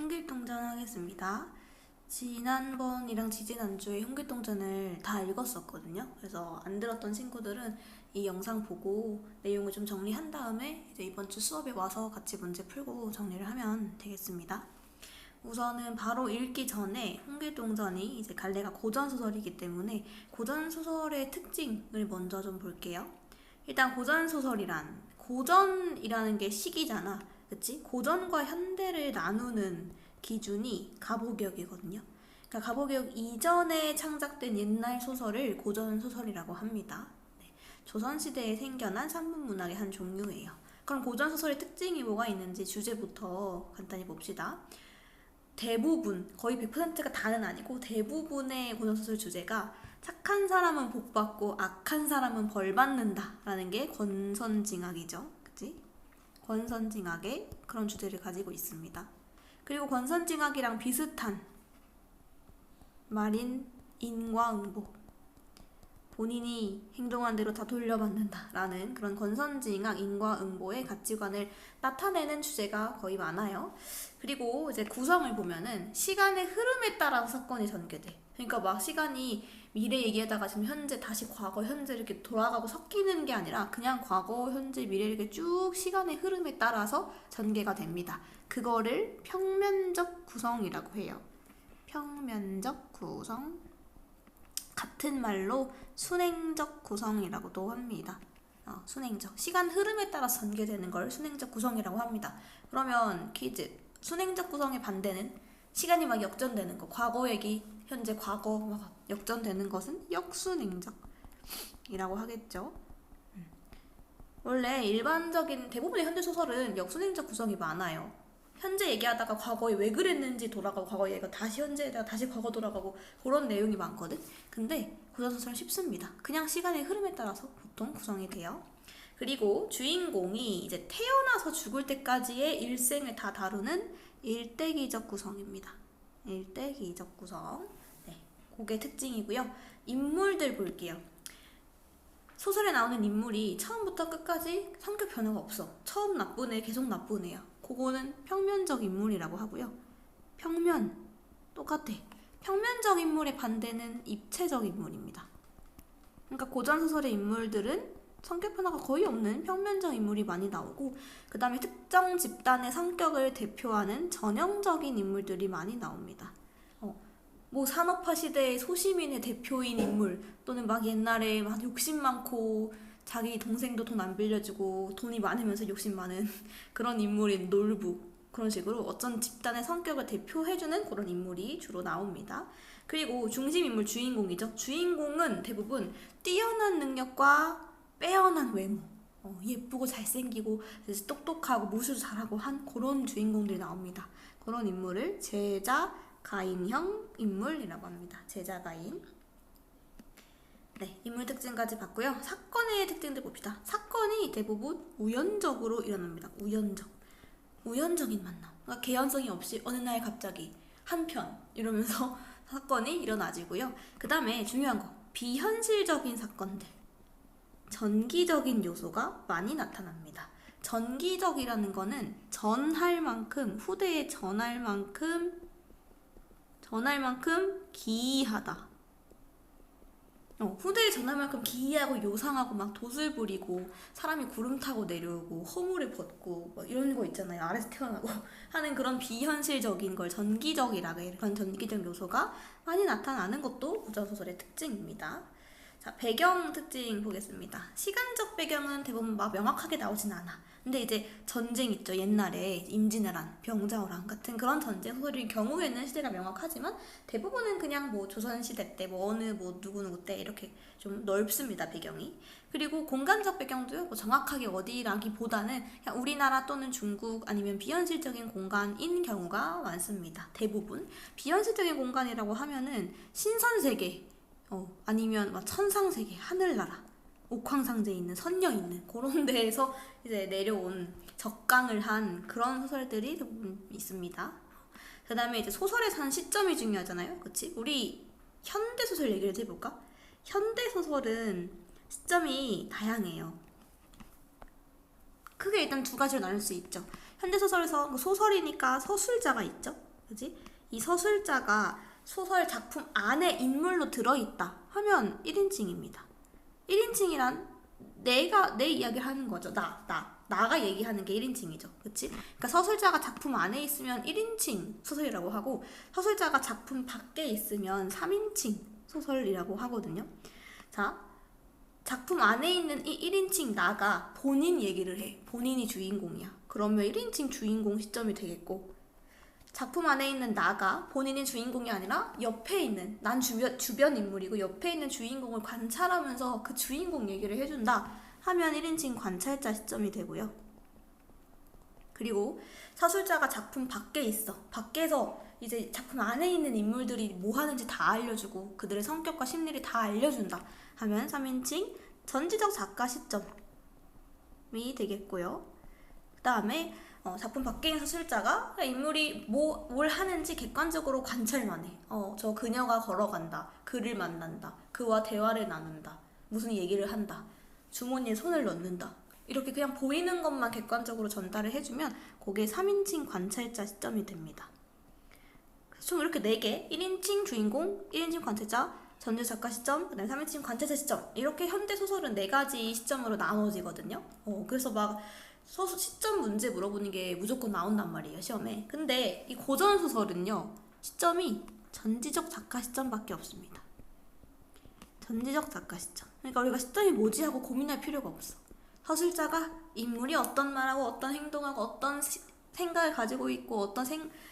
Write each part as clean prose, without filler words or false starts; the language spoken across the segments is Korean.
홍길동전 하겠습니다. 지난번이랑 지지난주에 홍길동전을 다 읽었었거든요. 그래서 안 들었던 친구들은 이 영상 보고 내용을 좀 정리한 다음에 이제 이번 주 수업에 와서 같이 문제 풀고 정리를 하면 되겠습니다. 우선은 바로 읽기 전에 홍길동전이 이제 갈래가 고전소설이기 때문에 고전소설의 특징을 먼저 좀 볼게요. 일단 고전이라는 게 시기잖아. 그치? 고전과 현대를 나누는 기준이 가보격이거든요. 그러니까 가보격 이전에 창작된 옛날 소설을 고전소설이라고 합니다. 네. 조선시대에 생겨난 산문문학의 한 종류예요. 그럼 고전소설의 특징이 뭐가 있는지 주제부터 간단히 봅시다. 대부분, 거의 100%가 다는 아니고 대부분의 고전소설 주제가 착한 사람은 복받고 악한 사람은 벌받는다 라는 게 권선징악이죠. 그치? 권선징악의 그런 주제를 가지고 있습니다. 그리고 권선징악이랑 비슷한 말인 인과응보, 본인이 행동한 대로 다 돌려받는다 라는 그런 권선징악, 인과응보의 가치관을 나타내는 주제가 거의 많아요. 그리고 이제 구성을 보면은 시간의 흐름에 따라서 사건이 전개돼. 그러니까 막 시간이 미래 얘기하다가 지금 현재, 다시 과거, 현재 이렇게 돌아가고 섞이는 게 아니라 그냥 과거, 현재, 미래 이렇게 쭉 시간의 흐름에 따라서 전개가 됩니다. 그거를 평면적 구성이라고 해요. 평면적 구성. 같은 말로 순행적 구성이라고도 합니다. 순행적. 시간 흐름에 따라서 전개되는 걸 순행적 구성이라고 합니다. 그러면 퀴즈. 순행적 구성의 반대는 시간이 막 역전되는 거. 과거 얘기, 현재, 과거 막 역전되는 것은 역순행적이라고 하겠죠. 원래 일반적인 대부분의 현대소설은 역순행적 구성이 많아요. 현재 얘기하다가 과거에 왜 그랬는지 돌아가고, 과거 얘기가 다시 현재에다가 다시 과거 돌아가고, 그런 내용이 많거든. 근데 고전소설은 쉽습니다. 그냥 시간의 흐름에 따라서 보통 구성이 돼요. 그리고 주인공이 이제 태어나서 죽을 때까지의 일생을 다 다루는 일대기적 구성입니다. 일대기적 구성. 네, 그게 특징이고요. 인물들 볼게요. 소설에 나오는 인물이 처음부터 끝까지 성격 변화가 없어. 처음 나쁜 애, 계속 나쁜 애야. 그거는 평면적 인물이라고 하고요. 평면, 똑같아. 평면적 인물의 반대는 입체적 인물입니다. 그러니까 고전소설의 인물들은 성격 변화가 거의 없는 평면적 인물이 많이 나오고, 그 다음에 특정 집단의 성격을 대표하는 전형적인 인물들이 많이 나옵니다. 뭐 산업화 시대의 소시민의 대표인 인물, 또는 막 옛날에 막 욕심 많고 자기 동생도 돈 안 빌려주고 돈이 많으면서 욕심 많은 그런 인물인 놀부, 그런 식으로 어떤 집단의 성격을 대표해주는 그런 인물이 주로 나옵니다. 그리고 중심 인물 주인공이죠. 주인공은 대부분 뛰어난 능력과 빼어난 외모, 예쁘고 잘생기고 똑똑하고 무술 잘하고 한 그런 주인공들이 나옵니다. 그런 인물을 제자 가인형 인물이라고 합니다. 제자 가인. 네, 인물 특징까지 봤고요. 사건의 특징들 봅시다. 사건이 대부분 우연적으로 일어납니다. 우연적인 만남. 그러니까 개연성이 없이 어느 날 갑자기 한편 이러면서 사건이 일어나지고요. 그 다음에 중요한 거, 비현실적인 사건들, 전기적인 요소가 많이 나타납니다. 전기적이라는 거는 전할 만큼, 후대에 전할 만큼 기이하다. 후대에 전할 만큼 기이하고 요상하고 막 돛을 부리고 사람이 구름 타고 내려오고 허물을 벗고 뭐 이런 거 있잖아요. 아래서 태어나고 하는 그런 비현실적인 걸 전기적이라고 해요. 그런 전기적 요소가 많이 나타나는 것도 고전소설의 특징입니다. 자, 배경 특징 보겠습니다. 시간적 배경은 대부분 막 명확하게 나오진 않아. 근데 이제 전쟁 있죠. 옛날에 임진왜란, 병자호란 같은 그런 전쟁 소설일 경우에는 시대가 명확하지만 대부분은 그냥 뭐 조선시대 때 뭐 어느 뭐 누구누구 때 이렇게 좀 넓습니다. 배경이. 그리고 공간적 배경도요. 뭐 정확하게 어디라기보다는 그냥 우리나라 또는 중국 아니면 비현실적인 공간인 경우가 많습니다. 대부분. 비현실적인 공간이라고 하면은 신선세계, 아니면 막 천상세계, 하늘나라, 옥황상제 있는, 선녀 있는 그런 데에서 이제 내려온 적강을 한 그런 소설들이 대부분 있습니다. 그 다음에 이제 소설에서 한 시점이 중요하잖아요. 그치? 우리 현대소설 얘기를 해볼까? 현대소설은 시점이 다양해요. 크게 일단 두 가지로 나눌 수 있죠. 현대소설에서 소설이니까 서술자가 있죠. 그지? 이 서술자가 소설 작품 안에 인물로 들어있다 하면 1인칭입니다. 1인칭이란 내가 내 이야기를 하는 거죠. 나가 얘기하는 게 1인칭이죠. 그치? 그러니까 서술자가 작품 안에 있으면 1인칭 소설이라고 하고 서술자가 작품 밖에 있으면 3인칭 소설이라고 하거든요. 자, 작품 안에 있는 이 1인칭 나가 본인 얘기를 해. 본인이 주인공이야. 그러면 1인칭 주인공 시점이 되겠고 작품 안에 있는 나가 본인이 주인공이 아니라 옆에 있는 난 주변 인물이고 옆에 있는 주인공을 관찰하면서 그 주인공 얘기를 해준다 하면 1인칭 관찰자 시점이 되고요. 그리고 서술자가 작품 밖에 있어. 밖에서 이제 작품 안에 있는 인물들이 뭐 하는지 다 알려주고 그들의 성격과 심리를 다 알려준다 하면 3인칭 전지적 작가 시점이 되겠고요. 그 다음에 작품 밖에 있는 서술자가 인물이 뭘 하는지 객관적으로 관찰만 해. 저 그녀가 걸어간다. 그를 만난다. 그와 대화를 나눈다. 무슨 얘기를 한다. 주머니에 손을 넣는다. 이렇게 그냥 보이는 것만 객관적으로 전달을 해주면 그게 3인칭 관찰자 시점이 됩니다. 총 이렇게 4개 1인칭 주인공, 1인칭 관찰자, 전지적 작가 시점, 그다음에 3인칭 관찰자 시점 이렇게 현대소설은 4가지 시점으로 나눠지거든요. 그래서 막 시점 문제 물어보는 게 무조건 나온단 말이에요, 시험에. 근데 이 고전소설은요, 시점이 전지적 작가 시점밖에 없습니다. 전지적 작가 시점. 그러니까 우리가 시점이 뭐지 하고 고민할 필요가 없어. 서술자가 인물이 어떤 말하고 어떤 행동하고 어떤 생각을 가지고 있고 어떤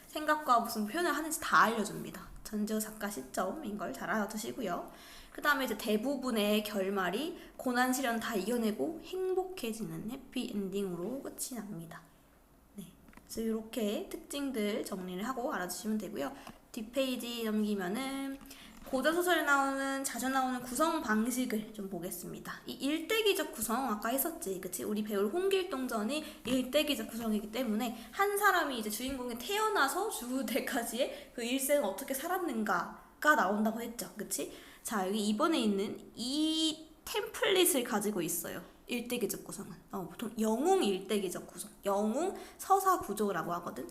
생각과 무슨 표현을 하는지 다 알려줍니다. 전지적 작가 시점인 걸 잘 알아두시고요. 그 다음에 이제 대부분의 결말이 고난 시련 다 이겨내고 행복해지는 해피엔딩으로 끝이 납니다. 네, 그래서 이렇게 특징들 정리를 하고 알아주시면 되고요. 뒷페이지 넘기면은 고전소설에 자주 나오는 구성 방식을 좀 보겠습니다. 이 일대기적 구성 아까 했었지, 그치? 우리 배울 홍길동전이 일대기적 구성이기 때문에 한 사람이 이제 주인공이 태어나서 죽을 때까지의 그 일생을 어떻게 살았는가가 나온다고 했죠, 그치? 자, 여기 2번에 있는 이 템플릿을 가지고 있어요. 일대기적 구성은. 보통 영웅 일대기적 구성. 영웅 서사 구조라고 하거든.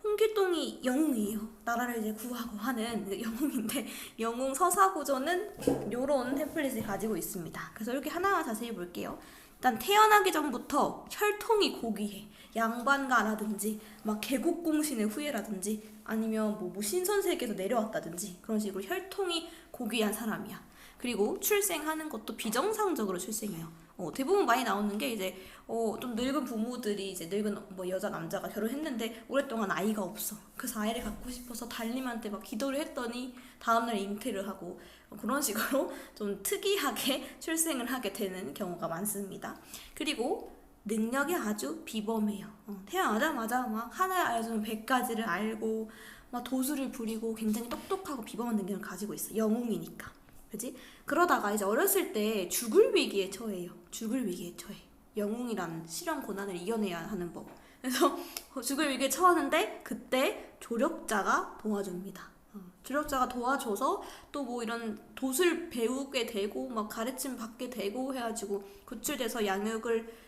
홍길동이 영웅이에요. 나라를 이제 구하고 하는 영웅인데 영웅 서사 구조는 요런 템플릿을 가지고 있습니다. 그래서 이렇게 하나하나 자세히 볼게요. 일단 태어나기 전부터 혈통이 고귀해. 양반가라든지 막 개국공신의 후예라든지 아니면 뭐 신선세계에서 내려왔다든지 그런 식으로 혈통이 고귀한 사람이야. 그리고 출생하는 것도 비정상적으로 출생해요. 대부분 많이 나오는 게 이제 좀 늙은 부모들이 이제 늙은 뭐 여자 남자가 결혼했는데 오랫동안 아이가 없어. 그래서 아이를 갖고 싶어서 달님한테 막 기도를 했더니 다음날 잉태를 하고 그런 식으로 좀 특이하게 출생을 하게 되는 경우가 많습니다. 그리고 능력이 아주 비범해요. 태어나자마자 막 하나를 알려주면 100가지를 알고 막 도술을 부리고 굉장히 똑똑하고 비범한 능력을 가지고 있어. 영웅이니까. 그지? 그러다가 이제 어렸을 때 죽을 위기에 처해요. 죽을 위기에 처해. 영웅이란 시련 고난을 이겨내야 하는 법. 그래서 죽을 위기에 처하는데 그때 조력자가 도와줍니다. 조력자가 도와줘서 또 뭐 이런 도술 배우게 되고 막 가르침 받게 되고 해가지고 구출돼서 양육을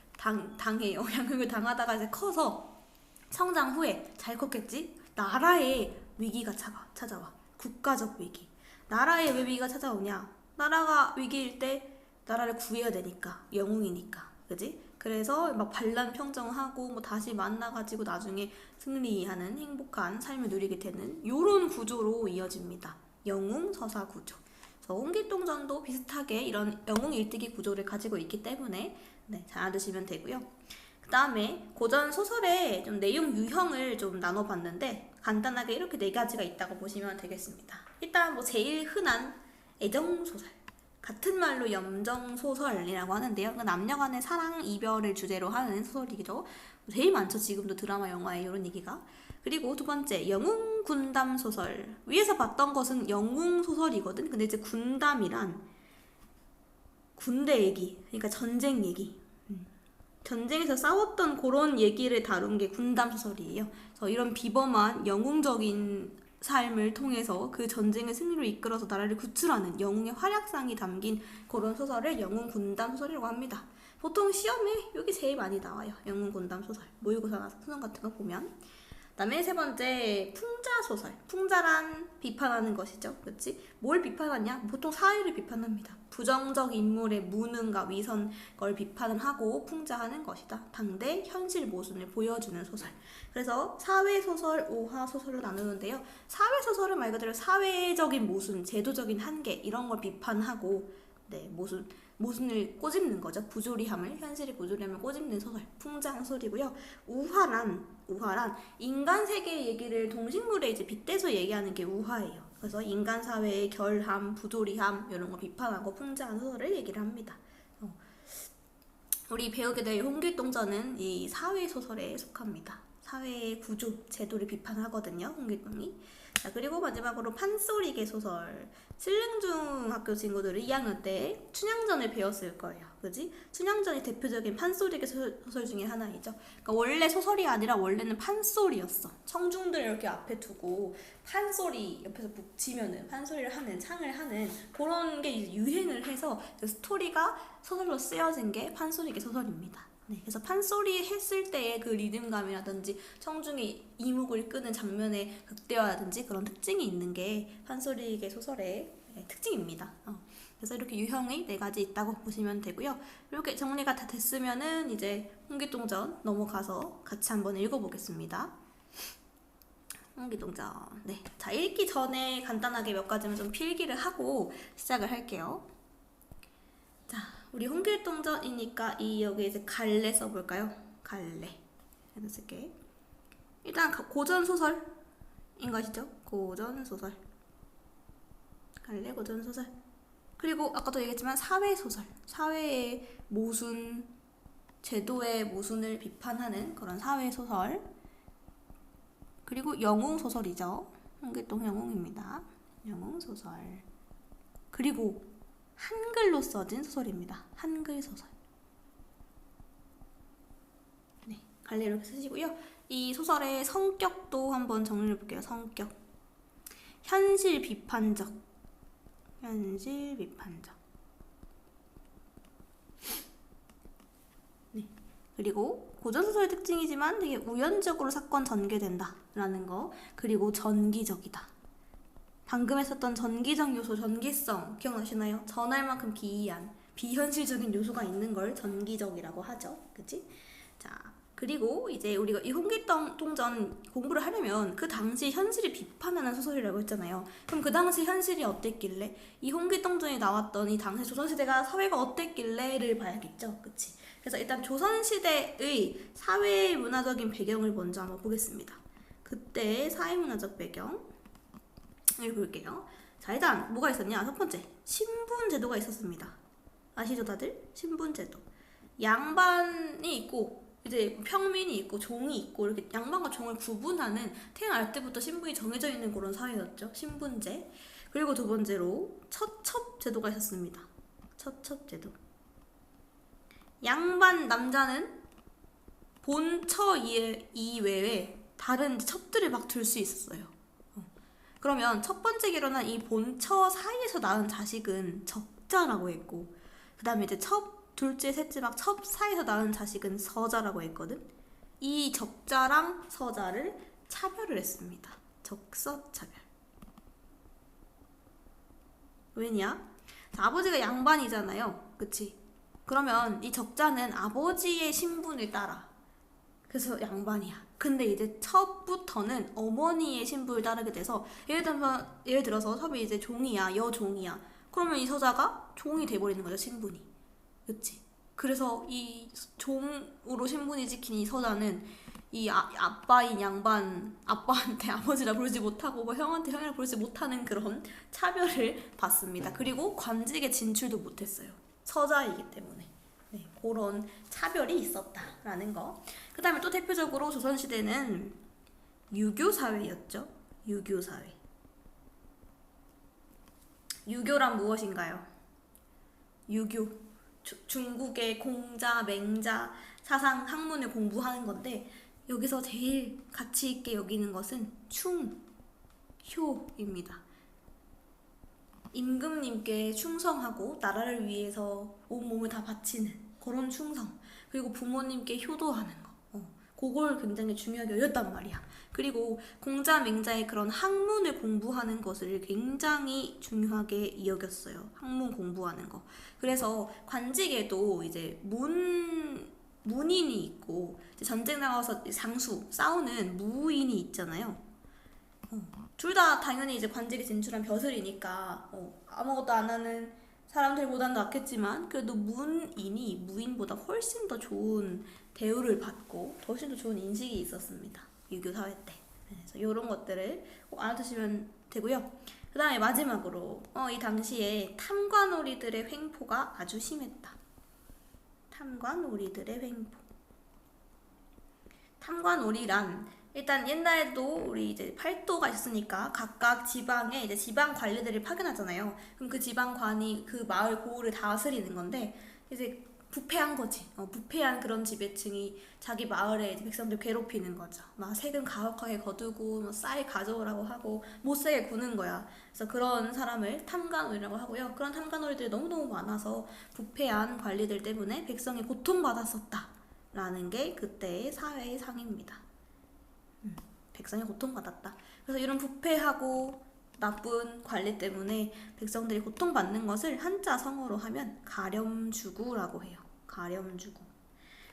당해요. 양육을 당하다가 이제 커서 성장 후에 잘 컸겠지? 나라에 위기가 찾아와. 국가적 위기. 나라에 왜 위기가 찾아오냐? 나라가 위기일 때 나라를 구해야 되니까. 영웅이니까. 그지? 그래서 막 반란 평정하고 뭐 다시 만나가지고 나중에 승리하는 행복한 삶을 누리게 되는 요런 구조로 이어집니다. 영웅 서사 구조. 그래서 홍길동전도 비슷하게 이런 영웅 일대기 구조를 가지고 있기 때문에 잘 알아두시면 되고요. 그 다음에 고전 소설의 좀 내용 유형을 좀 나눠봤는데 간단하게 이렇게 4가지가 있다고 보시면 되겠습니다. 일단 뭐 제일 흔한 애정소설, 같은 말로 염정소설이라고 하는데요. 남녀간의 사랑, 이별을 주제로 하는 소설이죠. 제일 많죠. 지금도 드라마, 영화에 이런 얘기가. 그리고 2번째, 영웅 군담 소설. 위에서 봤던 것은 영웅 소설이거든. 근데 이제 군담이란 군대 얘기, 그러니까 전쟁 얘기. 전쟁에서 싸웠던 그런 얘기를 다룬 게 군담 소설이에요. 그래서 이런 비범한 영웅적인 삶을 통해서 그 전쟁의 승리로 이끌어서 나라를 구출하는 영웅의 활약상이 담긴 그런 소설을 영웅 군담 소설이라고 합니다. 보통 시험에 여기 제일 많이 나와요. 영웅 군담 소설. 모의고사나 수능 같은 거 보면. 그다음에 세 번째 풍자 소설. 풍자란 비판하는 것이죠. 그렇지? 뭘 비판하냐? 보통 사회를 비판합니다. 부정적 인물의 무능과 위선 걸 비판을 하고 풍자하는 것이다. 당대 현실 모순을 보여주는 소설. 그래서 사회 소설, 오화 소설로 나누는데요. 사회 소설은 말 그대로 사회적인 모순, 제도적인 한계 이런 걸 비판하고 네, 모순을 꼬집는 거죠. 부조리함을, 현실의 부조리함을 꼬집는 소설, 풍자한 소설이고요. 우화란 인간 세계 얘기를 동식물에 이제 빗대서 얘기하는 게 우화예요. 그래서 인간 사회의 결함, 부조리함 이런 거 비판하고 풍자한 소설을 얘기를 합니다. 우리 배우게 될 홍길동전은 이 사회 소설에 속합니다. 사회의 구조, 제도를 비판하거든요. 홍길동이. 자, 그리고 마지막으로 판소리개 소설. 신릉중 학교 친구들은 2학년 때 춘향전을 배웠을 거예요. 그지? 춘향전이 대표적인 판소리개 소설 중에 하나이죠. 그러니까 원래 소설이 아니라 원래는 판소리였어. 청중들을 이렇게 앞에 두고 판소리 옆에서 북치면은 판소리를 하는, 창을 하는 그런 게 이제 유행을 해서 그 스토리가 소설로 쓰여진 게 판소리개 소설입니다. 네, 그래서 판소리 했을 때의 그 리듬감이라든지 청중이 이목을 끄는 장면의 극대화라든지 그런 특징이 있는 게 판소리계 소설의 특징입니다. 그래서 이렇게 유형이 4가지 있다고 보시면 되고요. 이렇게 정리가 다 됐으면은 이제 홍길동전 넘어가서 같이 한번 읽어보겠습니다. 홍길동전. 네, 자, 읽기 전에 간단하게 몇 가지만 좀 필기를 하고 시작을 할게요. 자, 우리 홍길동전이니까 이 여기 이제 갈래 써볼까요? 갈래 해서 쓸게. 일단 고전 소설인 것이죠. 고전 소설. 갈래 고전 소설. 그리고 아까도 얘기했지만 사회 소설. 사회의 모순, 제도의 모순을 비판하는 그런 사회 소설. 그리고 영웅 소설이죠. 홍길동 영웅입니다. 영웅 소설. 그리고 한글로 써진 소설입니다. 한글 소설. 네, 갈래 이렇게 쓰시고요. 이 소설의 성격도 한번 정리해 볼게요. 성격. 현실 비판적. 현실 비판적. 네. 그리고 고전소설의 특징이지만 되게 우연적으로 사건 전개된다라는 거. 그리고 전기적이다. 방금 했었던 전기적 요소, 전기성 기억나시나요? 전할 만큼 기이한 비현실적인 요소가 있는 걸 전기적이라고 하죠. 그치? 자, 그리고 이제 우리가 이 홍길동전 공부를 하려면 그 당시 현실을 비판하는 소설이라고 했잖아요. 그럼 그 당시 현실이 어땠길래, 이 홍길동전이 나왔던 이 당시 조선시대가 사회가 어땠길래를 봐야겠죠. 그치? 그래서 일단 조선시대의 사회문화적인 배경을 먼저 한번 보겠습니다. 그때의 사회문화적 배경 볼게요. 자, 일단 뭐가 있었냐? 첫 번째, 신분제도가 있었습니다. 아시죠 다들? 신분제도. 양반이 있고 이제 평민이 있고 종이 있고 이렇게 양반과 종을 구분하는, 태어날 때부터 신분이 정해져 있는 그런 사회였죠. 신분제. 그리고 두 번째로 처첩제도가 있었습니다. 처첩제도. 양반 남자는 본처 이외에 다른 첩들을 막 둘 수 있었어요. 그러면 첫 번째 결혼한 이 본처 사이에서 낳은 자식은 적자라고 했고, 그 다음에 이제 첩, 둘째, 셋째 막 첩 사이에서 낳은 자식은 서자라고 했거든. 이 적자랑 서자를 차별을 했습니다. 적서차별. 왜냐? 자, 아버지가 양반이잖아요. 그치? 그러면 이 적자는 아버지의 신분을 따라. 그래서 양반이야. 근데 이제 첩부터는 어머니의 신분을 따르게 돼서, 예를 들어서 첩이 이제 종이야, 여종이야. 그러면 이 서자가 종이 돼버리는 거죠, 신분이. 그치? 그래서 이 종으로 신분이 지킨 이 서자는 이 아빠인 양반, 아빠한테 아버지라 부르지 못하고 뭐 형한테 형이라 부르지 못하는 그런 차별을 받습니다. 그리고 관직에 진출도 못했어요. 서자이기 때문에. 네, 그런 차별이 있었다라는 거. 그 다음에 또 대표적으로 조선시대는 유교사회였죠. 유교사회. 유교란 무엇인가요? 유교. 중국의 공자, 맹자, 사상, 학문을 공부하는 건데, 여기서 제일 가치 있게 여기는 것은 충효입니다. 임금님께 충성하고 나라를 위해서 온몸을 다 바치는 그런 충성. 그리고 부모님께 효도하는 거. 그걸 굉장히 중요하게 여겼단 말이야. 그리고 공자맹자의 그런 학문을 공부하는 것을 굉장히 중요하게 여겼어요. 학문 공부하는 거. 그래서 관직에도 이제 문인이 있고 전쟁 나가서 장수 싸우는 무인이 있잖아요. 둘 다 당연히 이제 관직에 진출한 벼슬이니까 아무것도 안 하는 사람들보다는 낫겠지만 그래도 문인이 무인보다 훨씬 더 좋은 대우를 받고 훨씬 더 좋은 인식이 있었습니다. 유교 사회 때. 그래서 이런 것들을 꼭 알아두시면 되고요. 그 다음에 마지막으로 이 당시에 탐관오리들의 횡포가 아주 심했다. 탐관오리들의 횡포. 탐관오리란 일단 옛날에도 우리 이제 팔도가 있으니까 각각 지방에 이제 지방 관리들을 파견하잖아요. 그럼 그 지방관이 그 마을 고을을 다스리는 건데 이제 부패한 거지. 부패한 그런 지배층이 자기 마을에 이제 백성들 괴롭히는 거죠. 막 세금 가혹하게 거두고 뭐 쌀 가져오라고 하고 못 살게 구는 거야. 그래서 그런 사람을 탐관오리라고 하고요. 그런 탐관오리들이 너무너무 많아서 부패한 관리들 때문에 백성이 고통받았었다라는 게 그때의 사회의 상입니다. 백성이 고통받았다. 그래서 이런 부패하고 나쁜 관리 때문에 백성들이 고통받는 것을 한자 성어로 하면 가렴주구라고 해요. 가렴주구.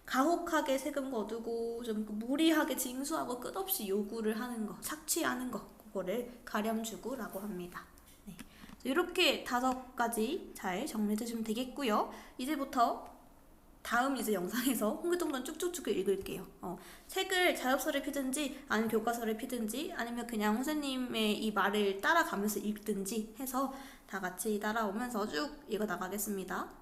가혹하게 세금 거두고 좀 무리하게 징수하고 끝없이 요구를 하는 거, 착취하는 거, 그거를 가렴주구라고 합니다. 네. 이렇게 5가지 잘 정리해 주시면 되겠고요. 이제부터 다음 이제 영상에서 홍길동전 쭉쭉쭉 읽을게요. 책을 자습서를 피든지 아니면 교과서를 피든지 아니면 그냥 선생님의 이 말을 따라가면서 읽든지 해서 다 같이 따라오면서 쭉 읽어 나가겠습니다.